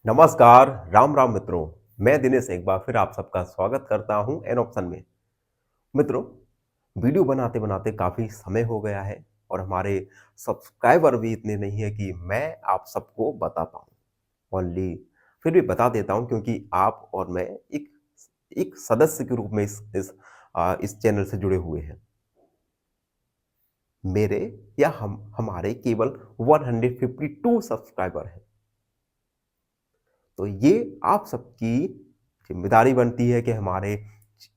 नमस्कार, राम राम मित्रों। मैं दिनेश एक बार फिर आप सबका स्वागत करता हूं एन ऑप्शन में। मित्रों, वीडियो बनाते बनाते काफ़ी समय हो गया है और हमारे सब्सक्राइबर भी इतने नहीं है कि मैं आप सबको बता पाऊं। ओनली फिर भी बता देता हूं क्योंकि आप और मैं एक एक सदस्य के रूप में इस चैनल से जुड़े हुए हैं। मेरे या हमारे केवल 152 सब्सक्राइबर हैं। तो ये आप सबकी जिम्मेदारी बनती है कि हमारे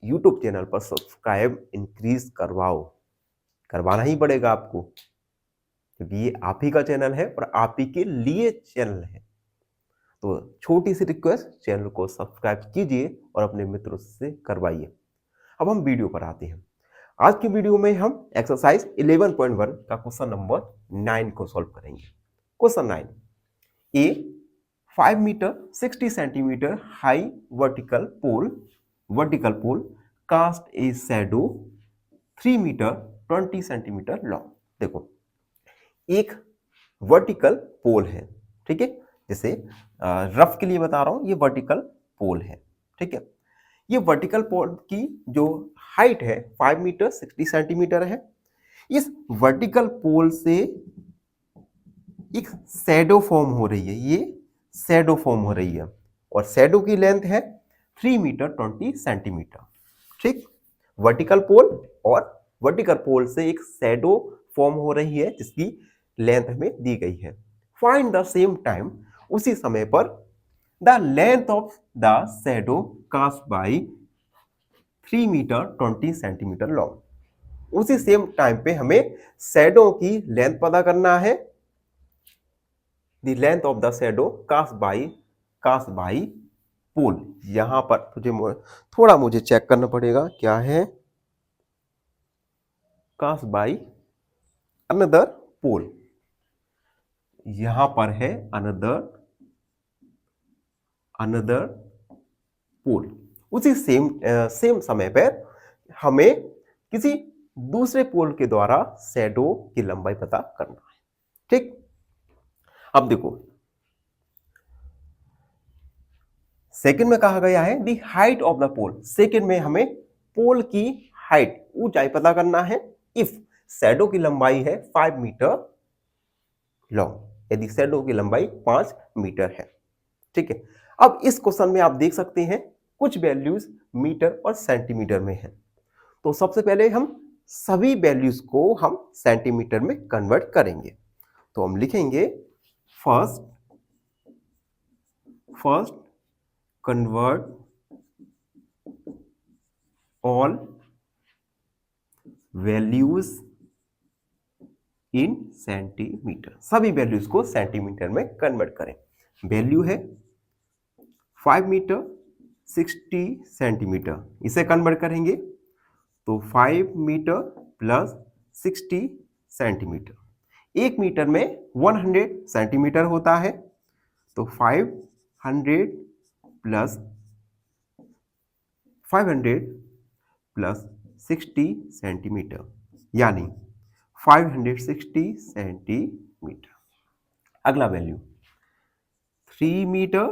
यूट्यूब चैनल पर सब्सक्राइब इंक्रीज करवाना ही पड़ेगा आपको, क्योंकि ये आप ही का चैनल है और आप ही के लिए चैनल है। तो छोटी सी रिक्वेस्ट, चैनल को सब्सक्राइब कीजिए और अपने मित्रों से करवाइए। अब हम वीडियो पर आते हैं। आज की वीडियो में हम एक्सरसाइज 11.1 का क्वेश्चन नंबर 9 को सॉल्व करेंगे। Question 9, a 5 metre 60 centimetre high vertical pole cast a shadow 3 metre 20 centimetre long. देखो, एक वर्टिकल पोल है, ठीक है। जैसे रफ के लिए बता रहा हूं, ये वर्टिकल पोल है, ठीक है। ये वर्टिकल पोल की जो हाइट है 5 मीटर 60 सेंटीमीटर है। इस वर्टिकल पोल से एक शैडो फॉर्म हो रही है, ये शैडो फॉर्म हो रही है और शैडो की लेंथ है 3 मीटर 20 सेंटीमीटर, ठीक। वर्टिकल पोल और वर्टिकल पोल से एक शैडो फॉर्म हो रही है जिसकी लेंथ हमें दी गई है। फाइंड द सेम टाइम, उसी समय पर the length of the shadow cast by 3 metre 20 centimetre long. उसी सेम टाइम पे हमें शैडो की लेंथ पता करना है। The length of the shadow cast by pole. यहां पर थोड़ा मुझे चेक करना पड़ेगा, क्या है, कास्ट बाई अनदर पोल। यहां पर है अनदर पोल। उसी सेम समय पर हमें किसी दूसरे पोल के द्वारा शैडो की लंबाई पता करना है, ठीक। अब देखो, सेकंड में कहा गया है the height of the pole. Second में हमें पोल की हाइट, ऊंचाई पता करना है। इफ शैडो की लंबाई है 5 मीटर लॉन्ग, यदि शैडो की लंबाई 5 मीटर है, ठीक है। अब इस क्वेश्चन में आप देख सकते हैं कुछ वैल्यूज मीटर और सेंटीमीटर में है। तो सबसे पहले हम सभी वैल्यूज को हम सेंटीमीटर में कन्वर्ट करेंगे। तो हम लिखेंगे first convert all values in centimetre. सभी वैल्यूज को सेंटीमीटर में कन्वर्ट करें। वैल्यू है 5 मीटर 60 सेंटीमीटर, इसे कन्वर्ट करेंगे तो 5 मीटर प्लस 60 सेंटीमीटर। 1 मीटर में 100 सेंटीमीटर होता है, तो 500 प्लस 60 सेंटीमीटर, यानी 560 सेंटीमीटर। अगला वैल्यू 3 मीटर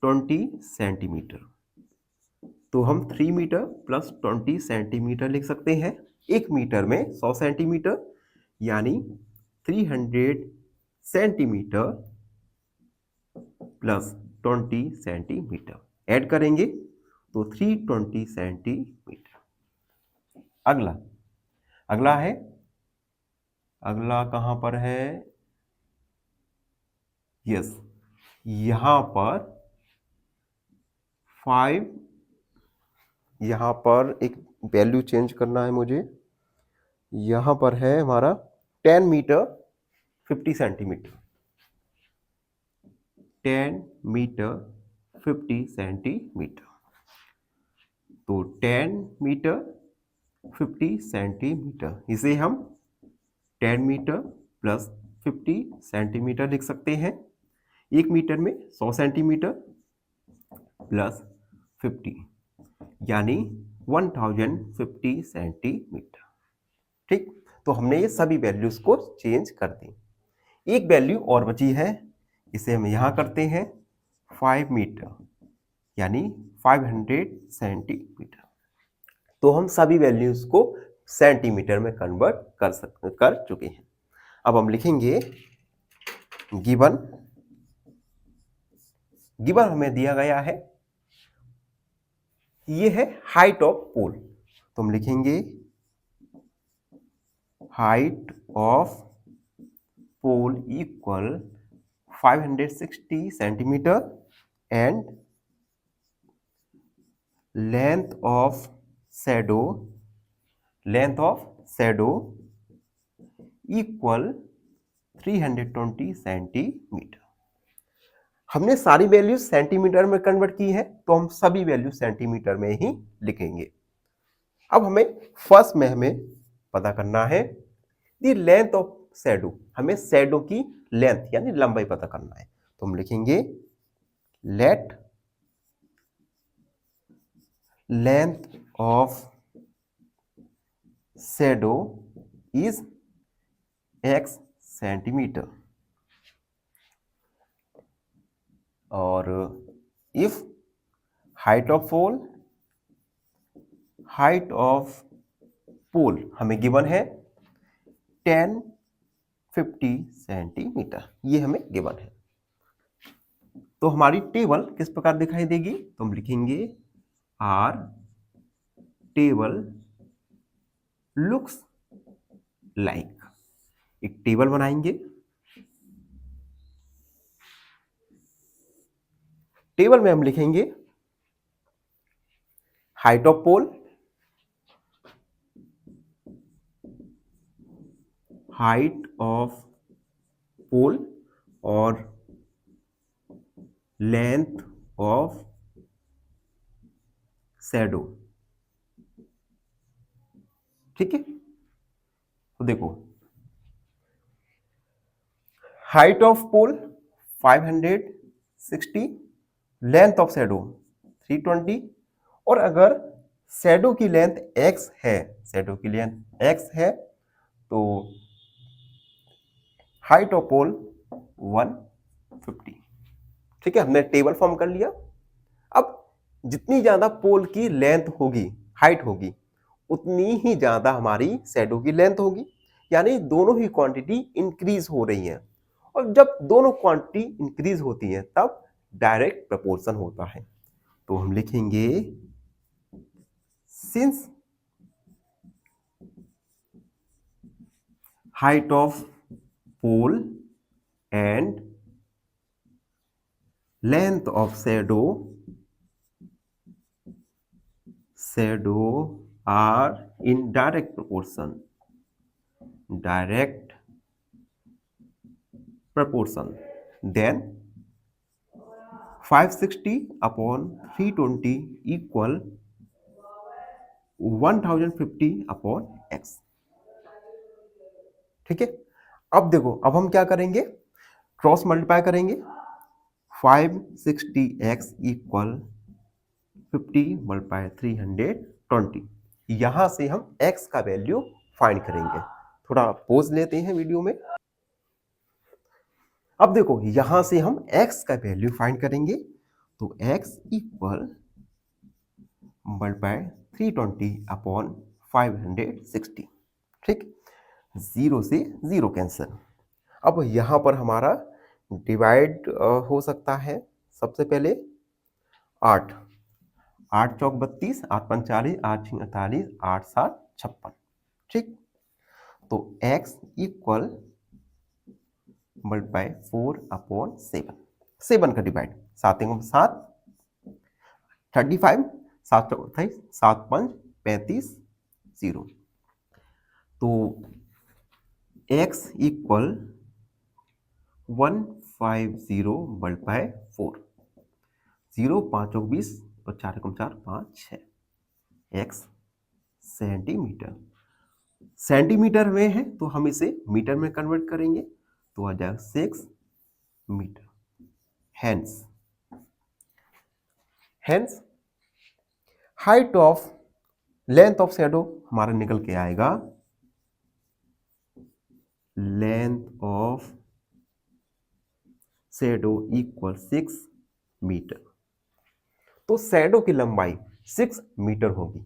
20 सेंटीमीटर। तो हम 3 मीटर प्लस 20 सेंटीमीटर लिख सकते हैं। 1 मीटर में 100 सेंटीमीटर, यानी 300 सेंटीमीटर प्लस 20 सेंटीमीटर ऐड करेंगे तो 320 सेंटीमीटर। अगला है, अगला कहां पर है, यस, यहां पर 5, यहां पर एक वैल्यू चेंज करना है मुझे। यहां पर है हमारा 10 मीटर 50 सेंटीमीटर, 10 मीटर 50 सेंटीमीटर। तो 10 मीटर 50 सेंटीमीटर, इसे हम 10 मीटर प्लस 50 सेंटीमीटर लिख सकते हैं। 1 मीटर में 100 सेंटीमीटर प्लस 50, यानी 1050 सेंटीमीटर, ठीक। तो हमने ये सभी वैल्यूज को चेंज कर दी। एक वैल्यू और बची है, इसे हम यहां करते हैं 5 मीटर यानी 500 सेंटीमीटर। तो हम सभी वैल्यूज को सेंटीमीटर में कन्वर्ट कर चुके हैं। अब हम लिखेंगे गिवन हमें दिया गया है, ये है हाइट ऑफ पोल। तो हम लिखेंगे height of pole equal 560 centimetre and length of shadow equal 320 centimetre. हमने सारी वैल्यू सेंटीमीटर में कन्वर्ट की है, तो हम सभी वैल्यू सेंटीमीटर में ही लिखेंगे। अब हमें फर्स्ट में हमें पता करना है द लेंथ ऑफ शैडो, हमें शैडो की लेंथ यानी लंबाई पता करना है। तो हम लिखेंगे late length of shadow is x centimetre और इफ हाइट ऑफ पोल हमें गिवन है 1050 सेंटीमीटर, ये हमें गिवन है। तो हमारी टेबल किस प्रकार दिखाई देगी? तो हम लिखेंगे आर टेबल लुक्स लाइक, एक टेबल बनाएंगे। टेबल में हम लिखेंगे हाइट ऑफ पोल और लेंथ ऑफ शैडो। ठीक है, तो देखो height of pole 560, length of shadow 320, और अगर शैडो की लेंथ x है, तो हाइट ऑफ पोल 150। ठीक है, हमने टेबल फॉर्म कर लिया। अब जितनी ज्यादा पोल की लेंथ होगी, हाइट होगी, उतनी ही ज्यादा हमारी शैडो की लेंथ होगी, यानी दोनों ही क्वांटिटी इंक्रीज हो रही है। और जब दोनों क्वांटिटी इंक्रीज होती है तब डायरेक्ट प्रपोर्शन होता है। तो हम लिखेंगे since height of pole and length of shadow are in direct proportion, then 560 upon 320 equal 1050 upon x। ठीक है, अब देखो, अब हम क्या करेंगे, क्रॉस मल्टीप्लाई करेंगे। 560x इक्वल 50 मल्टीप्लाई 320, यहां से हम x का वैल्यू फाइंड करेंगे। थोड़ा पॉज लेते हैं वीडियो में। अब देखो, यहां से हम x का वैल्यू फाइंड करेंगे, तो x इक्वल मल्टीप्लाई 320 अपॉन 560। ठीक, 0 से 0 कैंसिल। अब यहां पर हमारा डिवाइड हो सकता है। सबसे पहले 8 चौक 32, 8 पंच 40, 8 छीं 48, 8 7 56। ठीक, तो x इक्वल मल्टीप्लाई 4 अपॉन 7 का डिवाइड 7 7 35, 7 चौक 28, 7 पंच 35, 0। तो x इक्वल 150 मल्टीप्लाई 4, 0 5 चौक 20 और 4 एकम 4 5 6, x सेंटीमीटर में है तो हम इसे मीटर में कन्वर्ट करेंगे, तो आ जाएगा 6 metre. Hence height of length of shadow हमारा निकल के आएगा length of shadow equal 6 metre. तो शैडो की लंबाई 6 मीटर होगी।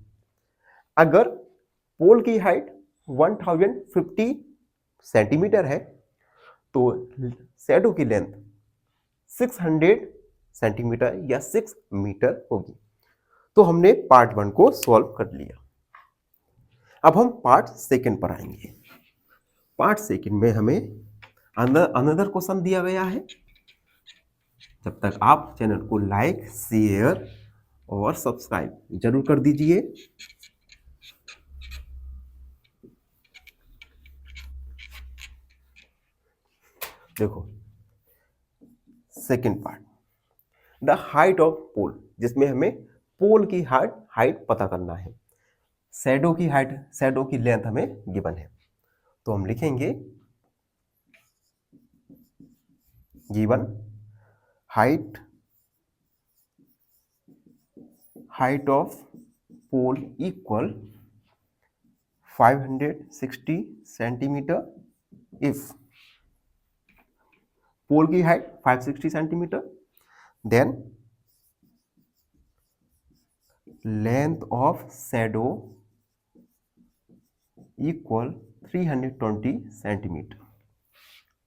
अगर पोल की हाइट 1050 सेंटीमीटर है तो शैडो की लेंथ 600 सेंटीमीटर या 6 मीटर होगी। तो हमने पार्ट 1 को सॉल्व कर लिया। अब हम पार्ट सेकंड पर आएंगे। पार्ट सेकंड में हमें अनदर क्वेश्चन दिया गया है। जब तक आप चैनल को लाइक, शेयर और सब्सक्राइब जरूर कर दीजिए। देखो second part, the height of pole, जिसमें हमें पोल की हाइट पता करना है। शैडो की हाइट, शैडो की लेंथ हमें गिवन है, तो हम लिखेंगे given height of pole equal 560 centimetre. If pole की height 560 centimetre, then length of shadow equal 320 centimetre.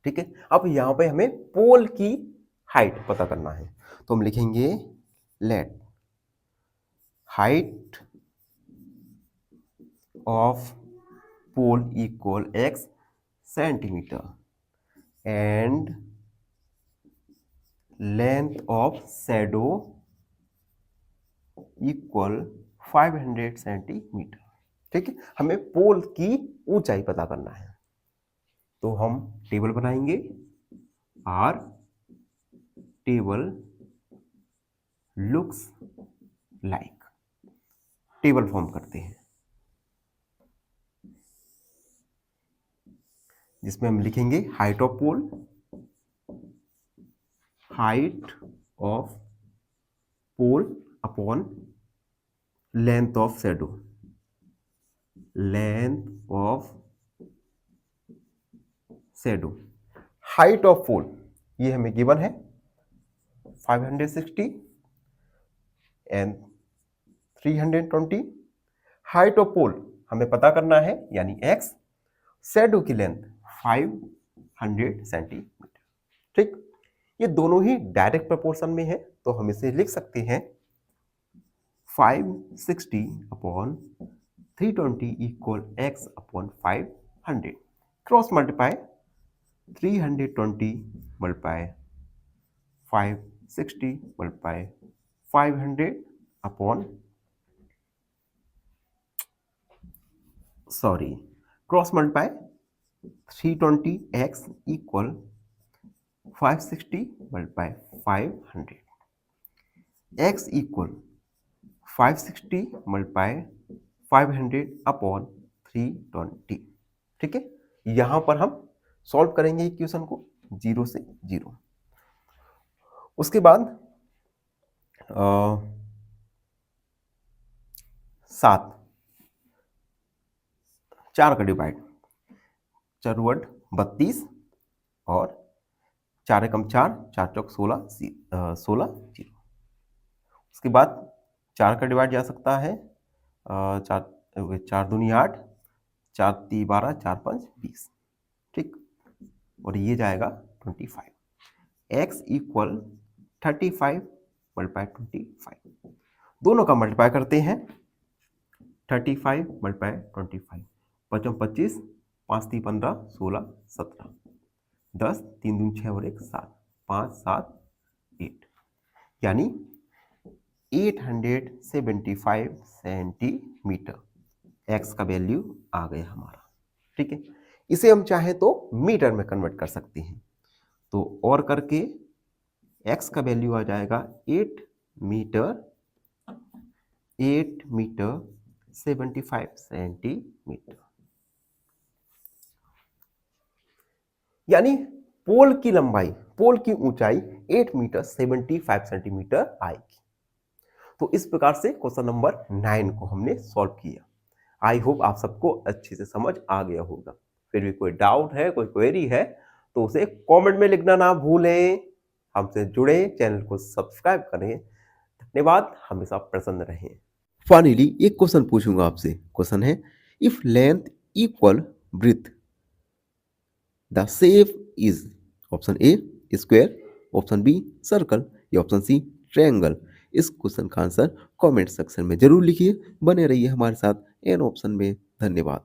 ठीक है, अब यहां पे हमें पोल की हाइट पता करना है, तो हम लिखेंगे let height of pole equal x centimetre and length of shadow equal 500 centimetre. ठीक है, हमें पोल की ऊंचाई पता करना है, तो हम टेबल बनाएंगे। Our table looks like, table form करते हैं जिसमें हम लिखेंगे height of pole, height of pole upon length of shadow, length of shadow. Height of pole ये हमें गिवन है 560 एंड 320। हाइट ऑफ पोल हमें पता करना है यानी x, शैडो की लेंथ 500 सेंटीमीटर। ठीक, ये दोनों ही डायरेक्ट प्रोपोर्शन में है, तो हम इसे लिख सकते हैं 560 upon 320 equal x upon 500। Cross multiply 320 multiply 560 multiply 500 upon cross multiply 320x equal 560 multiply 500, x equal 560 multiply 500 upon 320। ठीक है, यहां पर हम सॉल्व करेंगे इक्वेशन को 0 से 0। उसके बाद 7 4 का डिवाइड, चरवट 32 और 4 एकम 4, 4 चौक 16, 16 0। उसके बाद 4 का डिवाइड जा सकता है 4 दूनी 8, 4 ती 12, 4 5 20। ठीक, और ये जाएगा 25। x इक्वल 35 मल्टीप्लाई 25, दोनों का मल्टीप्लाई करते हैं। 35 मल्टीप्लाई 25, 5 25, 5 ती 15, 16 17, 10 3 दूनी 6 और 1 7, 5 7 8, यानी 875 सेंटीमीटर x का वैल्यू आ गया हमारा। ठीक है, इसे हम चाहे तो मीटर में कन्वर्ट कर सकते हैं, तो और करके x का वैल्यू आ जाएगा 8 मीटर 75 सेंटीमीटर। यानी पोल की लंबाई, पोल की ऊंचाई 8 मीटर 75 सेंटीमीटर आएगी। तो इस प्रकार से क्वेश्चन नंबर 9 को हमने सॉल्व किया। आई होप आप सबको अच्छे से समझ आ गया होगा। फिर भी कोई डाउट है, कोई क्वेरी है तो उसे कमेंट में लिखना ना भूलें। हमसे जुड़े, चैनल को सब्सक्राइब करें। धन्यवाद, हमेशा प्रसन्न रहें। फाइनली एक क्वेश्चन पूछूंगा आपसे। क्वेश्चन है, if length equal breadth the shape is, option A square, option B circle या ऑप्शन सी ट्रायंगल। इस क्वेश्चन का आंसर कमेंट सेक्शन में जरूर लिखिए। बने रहिए हमारे साथ एन ऑप्शन में। धन्यवाद।